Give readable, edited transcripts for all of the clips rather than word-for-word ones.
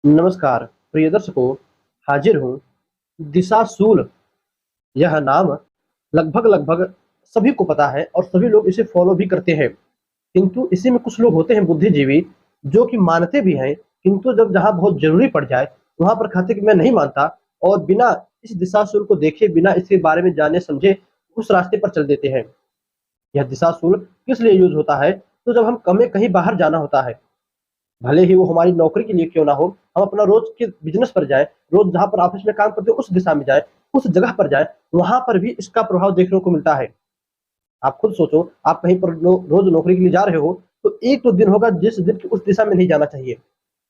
नमस्कार प्रिय दर्शकों। हाजिर हूँ दिशाशूल। यह नाम लगभग लगभग सभी को पता है और सभी लोग इसे फॉलो भी करते हैं। किंतु इसी में कुछ लोग होते हैं बुद्धिजीवी जो कि मानते भी हैं, किंतु जब जहाँ बहुत जरूरी पड़ जाए वहां पर कहते कि मैं नहीं मानता और बिना इस दिशाशूल को देखे, बिना इसके बारे में जाने समझे उस रास्ते पर चल देते हैं। यह दिशाशूल किस लिए यूज होता है? तो जब हम हमें कहीं बाहर जाना होता है, भले ही वो हमारी नौकरी के लिए क्यों ना हो, हम अपना रोज के बिजनेस पर जाए, रोज जहाँ पर ऑफिस में काम करते हो उस दिशा में जाए, उस जगह पर जाए, वहां पर भी इसका प्रभाव देखने को मिलता है। आप खुद सोचो, आप कहीं पर रोज नौकरी के लिए जा रहे हो, तो एक तो दिन होगा जिस दिन की उस दिशा में नहीं जाना चाहिए।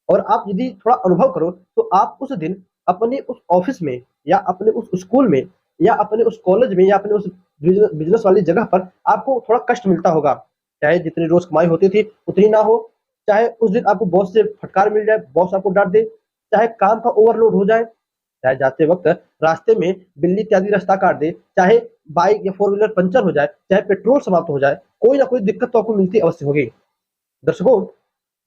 और आप यदि थोड़ा अनुभव करो तो आप उस दिन अपने उस ऑफिस में या अपने उस स्कूल में या अपने उस कॉलेज में या अपने उस बिजनेस वाली जगह पर आपको थोड़ा कष्ट मिलता होगा। चाहे जितनी रोज कमाई होती थी उतनी ना हो, चाहे उस दिन आपको बॉस से फटकार मिल जाए, बॉस आपको डांट दे, चाहे काम का ओवरलोड हो जाए, चाहे जाते वक्त रास्ते में बिल्ली इत्यादि रास्ता काट दे, चाहे बाइक या फोर व्हीलर पंचर हो जाए, चाहे पेट्रोल समाप्त हो जाए, कोई ना कोई दिक्कत तो आपको मिलती अवश्य होगी। दर्शकों,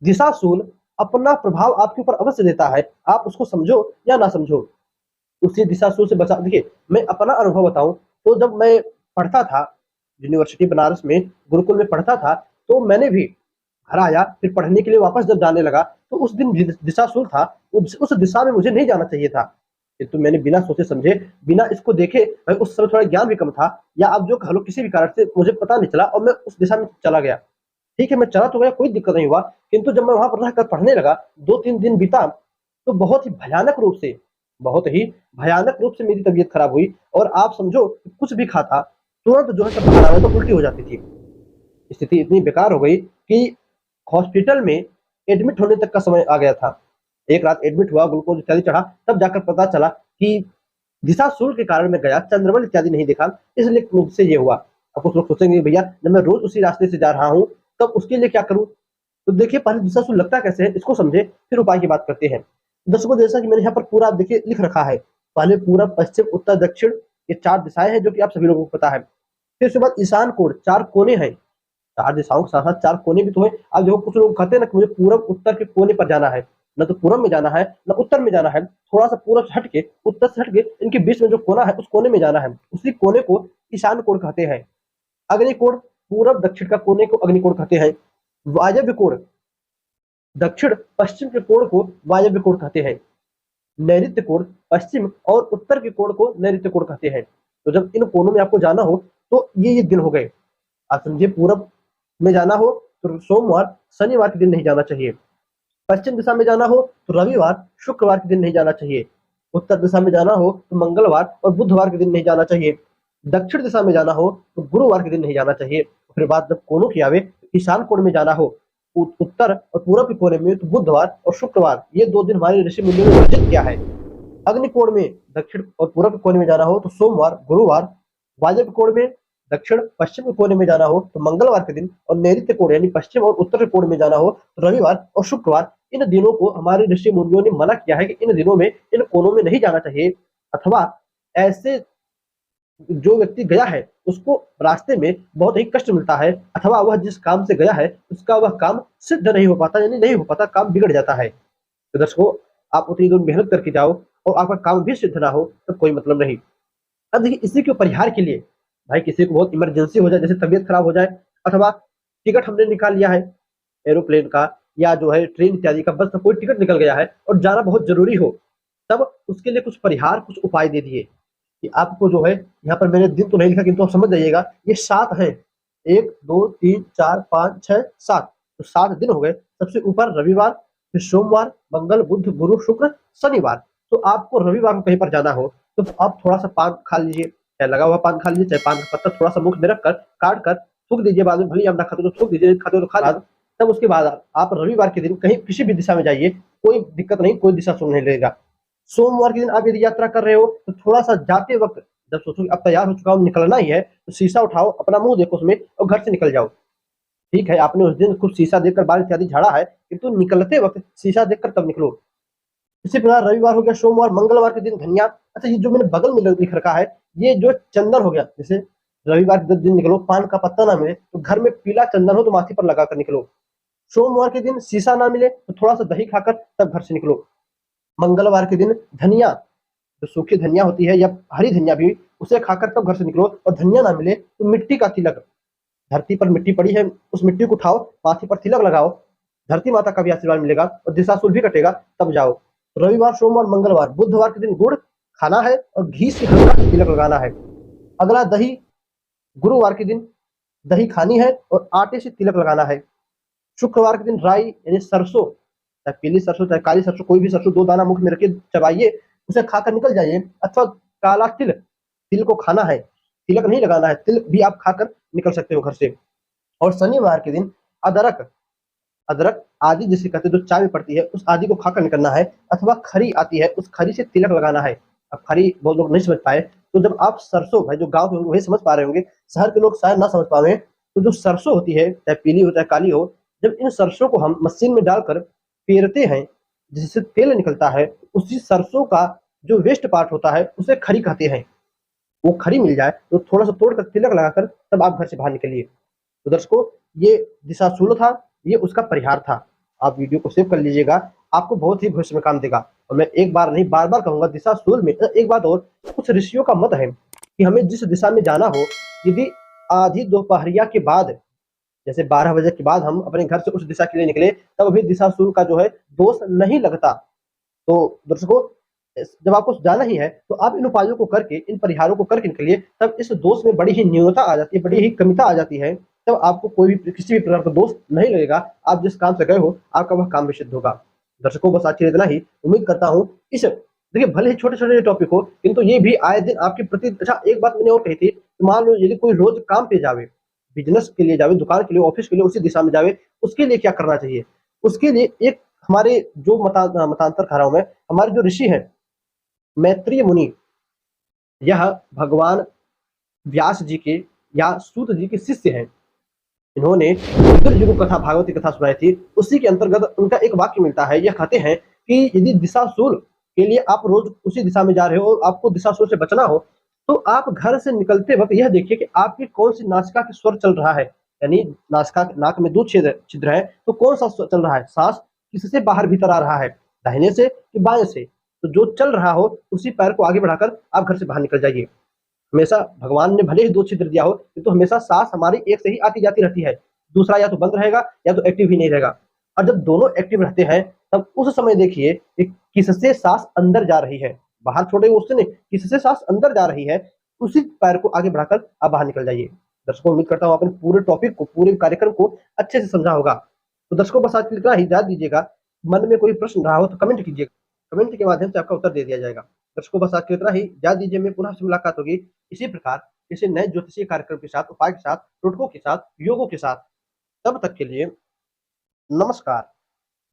दिशाशूल अपना प्रभाव आपके ऊपर अवश्य देता है, आप उसको समझो या ना समझो। उसी दिशाशूल से बचा, देखिए मैं अपना अनुभव बताऊं तो जब मैं पढ़ता था यूनिवर्सिटी बनारस में, गुरुकुल में पढ़ता था, तो मैंने भी घर आया, फिर पढ़ने के लिए वापस जब जाने लगा तो उस दिन दिशाशूल था, उस दिशा में मुझे नहीं जाना चाहिए था। किंतु मैंने बिना सोचे समझे, बिना इसको देखे, भाई उस समय थोड़ा ज्ञान भी कम था या आप जो कह लो, किसी भी कारण से मुझे पता नहीं चला और मैं उस दिशा में चला गया। ठीक है, मैं चला तो गया, कोई दिक्कत नहीं हुआ, किंतु जब मैं वहां पर रहकर पढ़ने लगा, 2-3 दिन बीता, तो बहुत ही भयानक रूप से मेरी तबीयत खराब हुई और आप समझो कुछ भी खाता तुरंत जो है सब बाहर तो उल्टी हो जाती थी। स्थिति इतनी बेकार हो गई कि हॉस्पिटल में एडमिट होने तक का समय आ गया था। एक रात एडमिट हुआ, ग्लूकोज इत्यादि चढ़ा, तब जाकर पता चला कि दिशाशूल के कारण मैं गया, चंद्रमल इत्यादि नहीं देखा, इसलिए मुझसे ये हुआ। अब कुछ लोग सोचेंगे भैया जब मैं रोज उसी रास्ते से जा रहा हूँ तब उसके लिए क्या करूँ? तो देखिए, पहले दिशाशूल लगता कैसे है इसको समझे, फिर उपाय की बात करते हैं। दर्शकों, जैसा कि मैंने यहाँ पर पूरा देखिए लिख रखा है, पहले पूरब पश्चिम उत्तर दक्षिण, ये 4 दिशाएं हैं जो कि आप सभी लोगों को पता है। फिर उसके बाद ईशान कोण, 4 कोने हैं, 4 दिशाओं के साथ-साथ 4 कोने भी तो हैं। अब देखो कुछ लोग कहते हैं ना कि मुझे पूरब उत्तर के कोने पर जाना है, ना तो पूरब में जाना है, ना उत्तर में जाना है, थोड़ा-सा पूरब से हट के, उत्तर से हट के इनके बीच में जो कोना है उस कोने में जाना है। उसी कोने को ईशान कोण कहते हैं। अग्निकोण, पूरब दक्षिण का कोने को अग्निकोण कहते हैं। वायव्य कोण, दक्षिण पश्चिम के कोण को वायव्य कोण कहते हैं। नैऋत्य कोण, पश्चिम और उत्तर के कोण को नैऋत्य कोण कहते हैं। तो जब इन कोनों में आपको जाना हो तो ये दिन हो गए। आप समझिए, पूरब में जाना हो तो सोमवार शनिवार के दिन नहीं जाना चाहिए, पश्चिम दिशा में जाना हो तो रविवार शुक्रवार के दिन नहीं जाना चाहिए, उत्तर दिशा में जाना हो तो मंगलवार और बुधवार के दिन नहीं जाना चाहिए, दक्षिण दिशा में जाना हो तो गुरुवार के दिन नहीं जाना चाहिए। फिर बात जब कोनों की आवे, ईशान कोण में जाना हो उत्तर और पूरब के कोने में तो बुधवार और शुक्रवार, ये 2 दिन हमारे ऋषि मुनियों ने वर्जित किया है। अग्निकोण में दक्षिण और पूरब के कोने में जाना हो तो सोमवार गुरुवार, वायव्य कोण में दक्षिण पश्चिम के कोने में जाना हो तो मंगलवार के दिन, और नैऋत्य कोण यानी पश्चिम और उत्तर के कोण में जाना हो तो रविवार और शुक्रवार। इन दिनों को हमारे ऋषि मुनियों ने मना किया है कि इन दिनों में इन कोनों में नहीं जाना चाहिए, अथवा ऐसे जो व्यक्ति गया है उसको रास्ते में बहुत ही कष्ट मिलता है, अथवा वह जिस काम से गया है उसका वह काम सिद्ध नहीं हो पाता, यानी नहीं हो पाता, काम बिगड़ जाता है। तो दर्शकों, आप उतनी दूर मेहनत करके जाओ और आपका काम भी सिद्ध ना हो तो कोई मतलब नहीं। अब देखिए, इसी के परिहार के लिए, भाई किसी को बहुत इमरजेंसी हो जाए, जैसे तबीयत खराब हो जाए, अथवा टिकट हमने निकाल लिया है एरोप्लेन का या जो है ट्रेन इत्यादि का, बस का कोई टिकट निकल गया है और जाना बहुत जरूरी हो, तब उसके लिए कुछ परिहार, कुछ उपाय दे दिए कि आपको जो है, यहाँ पर मैंने दिन तो नहीं लिखा किंतु आप समझ जाइएगा, ये 7 है, 1 2 3 4 5 6 7, तो 7 दिन हो गए। सबसे ऊपर रविवार, फिर सोमवार, मंगल, बुध, गुरु, शुक्र, शनिवार। तो आपको रविवार को कहीं पर जाना हो तो आप थोड़ा सा पान खा लीजिए, चाहे लगा हुआ पान खा लीजिए, चाहे पान का पत्ता थोड़ा सा मुख में रखकर काट कर थूक दीजिए, बाद में भले ही आप ना खाते हो तो थूक दीजिए, खाते हो तो खा लीजिए। तब उसके बाद आप रविवार के दिन कहीं किसी भी दिशा में जाइए, कोई दिक्कत नहीं, कोई दिशा सुन नहीं लेगा। सोमवार के दिन आप यदि यात्रा कर रहे हो तो थोड़ा सा जाते वक्त जब सोचो कि अब तैयार हो चुका हूँ, निकलना ही है, तो शीशा उठाओ, अपना मुंह देखो उसमें और घर से निकल जाओ। ठीक है, आपने उस दिन कुछ शीशा देखकर बाल इत्यादि झाड़ा है, किंतु निकलते वक्त शीशा देखकर तब निकलो। इसी प्रकार रविवार हो गया, सोमवार, मंगलवार के दिन धनिया। अच्छा, ये जो मैंने बगल में लिख रखा है, ये जो चंदन हो गया, जैसे रविवार के दिन निकलो, पान का पत्ता ना मिले तो घर में पीला चंदन हो तो माथे पर लगाकर निकलो। सोमवार के दिन शीशा ना मिले तो थोड़ा सा दही खाकर तब घर से निकलो। मंगलवार के दिन धनिया, जो सूखी धनिया होती है या हरी धनिया भी, उसे खाकर तब घर से निकलो। और धनिया ना मिले तो मिट्टी का तिलक, धरती पर मिट्टी पड़ी है, उस मिट्टी को उठाओ, माथे पर तिलक लगाओ, धरती माता का भी आशीर्वाद मिलेगा और दिशाशूल भी कटेगा, तब जाओ। रविवार, सोमवार, मंगलवार, बुधवार के दिन गुड़ खाना है और घी से हल्का तिलक लगाना है। अगला दही, गुरुवार के दिन दही खानी है और आटे से तिलक लगाना है। शुक्रवार के दिन राई यानी सरसों, चाहे पीली सरसों चाहे काली सरसों, कोई भी सरसों 2 दाना मुख में रख के चबाइए, उसे खाकर निकल जाइए। अथवा काला तिल, तिल को खाना है, तिलक नहीं लगाना है, तिल भी आप खाकर निकल सकते हो घर से। और शनिवार के दिन अदरक, अदरक आदि जिसे कहते हैं, जो चाय में पड़ती है, उस आदि को खाकर निकलना है। अथवा खरी आती है, उस खरी से तिलक लगाना है। अब खरी बहुत लोग नहीं समझ पाए, तो जब आप सरसों, भाई जो गाँव के लोग वही समझ पा रहे होंगे, शहर के लोग शायद ना समझ पाए। तो जो सरसों होती है, चाहे पीली हो चाहे काली हो, जब इन सरसों को हम मशीन में डालकर पेरते हैं, जिससे तेल निकलता है, उसी सरसों का जो वेस्ट पार्ट होता है उसे खरी कहते हैं। वो खरी मिल जाए तो थोड़ा सा तोड़कर तिलक लगाकर तब आप घर से बाहर निकलिए। तो दर्शकों, ये दिशाशूल था, ये उसका परिहार था। आप वीडियो को सेव कर लीजिएगा, आपको बहुत ही भविष्य में काम देगा। और मैं एक बार नहीं बार बार कहूंगा, दिशाशूल में एक बात और, कुछ ऋषियों का मत है कि हमें जिस दिशा में जाना हो, यदि आधी दोपहरिया के बाद, जैसे 12 बजे के बाद हम अपने घर से उस दिशा के लिए निकले, तब भी दिशाशूल का जो है दोष नहीं लगता। तो दर्शकों, जब आपको जाना ही है तो आप इन उपायों को करके, इन परिहारों को करके निकलिए, तब इस दोष में बड़ी ही न्यूनता आ जाती है, बड़ी ही कमिता आ जाती है। तब आपको कोई भी किसी भी प्रकार का दोष नहीं लगेगा। आप जिस काम से गए हो, आपका वह काम भी सिद्ध होगा। दर्शकों, बस आज के लिए इतना ही। उम्मीद करता हूँ इस, देखिए भले ही छोटे छोटे टॉपिक हो, किंतु ये भी आए दिन आपके प्रति। अच्छा, एक बात मैंने और कही थी, मान लो यदि कोई रोज काम पे जावे, बिजनेस के लिए जावे, दुकान के लिए, ऑफिस के लिए, उसी दिशा में जावे, उसके लिए क्या करना चाहिए? उसके लिए एक हमारे जो मतांतर कह रहा हूं मैं, हमारे जो ऋषि हैं, मैत्रेय मुनि, यह भगवान व्यास जी के या सूत जी के शिष्य हैं। इन्होंने विदुर जी को कथा, भागवती कथा सुनाई थी। उसी के अंतर्गत उनका एक वाक्य मिलता है। यह कहते हैं कि यदि दिशाशूल के लिए आप रोज उसी दिशा में जा रहे हो और आपको दिशाशूल से बचना हो, तो आप घर से निकलते वक्त यह देखिए कि आपकी कौन सी नासिका की स्वर चल रहा है। यानी नासिका, नाक में 2 छिद्र है, तो कौन सा स्वर चल रहा है? सांस किससे बाहर भीतर आ रहा है, दाहिने से कि बाएं से? तो जो चल रहा हो उसी पैर को आगे बढ़ाकर आप घर से बाहर निकल जाइए। हमेशा भगवान ने भले ही 2 छिद्र दिया हो, तो हमेशा सांस हमारी एक से ही आती जाती रहती है। दूसरा या तो बंद रहेगा या तो एक्टिव ही नहीं रहेगा। और जब दोनों एक्टिव रहते हैं, तब उस समय देखिए कि किससे सांस अंदर जा रही है, बाहर छोड़े उससे नहीं, किससे सांस अंदर जा रही है, उसी पैर को आगे बढ़ाकर आप बाहर निकल जाइए। दर्शकों, उम्मीद करता हूँ आपने पूरे टॉपिक को, पूरे कार्यक्रम को अच्छे से समझा होगा। तो दर्शकों, बस आज के लिए इतना ही। याद दीजिएगा, मन में कोई प्रश्न रहा हो तो कमेंट कीजिएगा, कमेंट के माध्यम से आपका उत्तर दे दिया जाएगा। दर्शकों, बस आज के लिए इतना ही। याद दीजिए, मैं पुनः से मुलाकात होगी इसी प्रकार किसी नए ज्योतिषीय कार्यक्रम के साथ, उपाय के साथ, टोटकों के साथ, योगों के साथ। तब तक के लिए नमस्कार।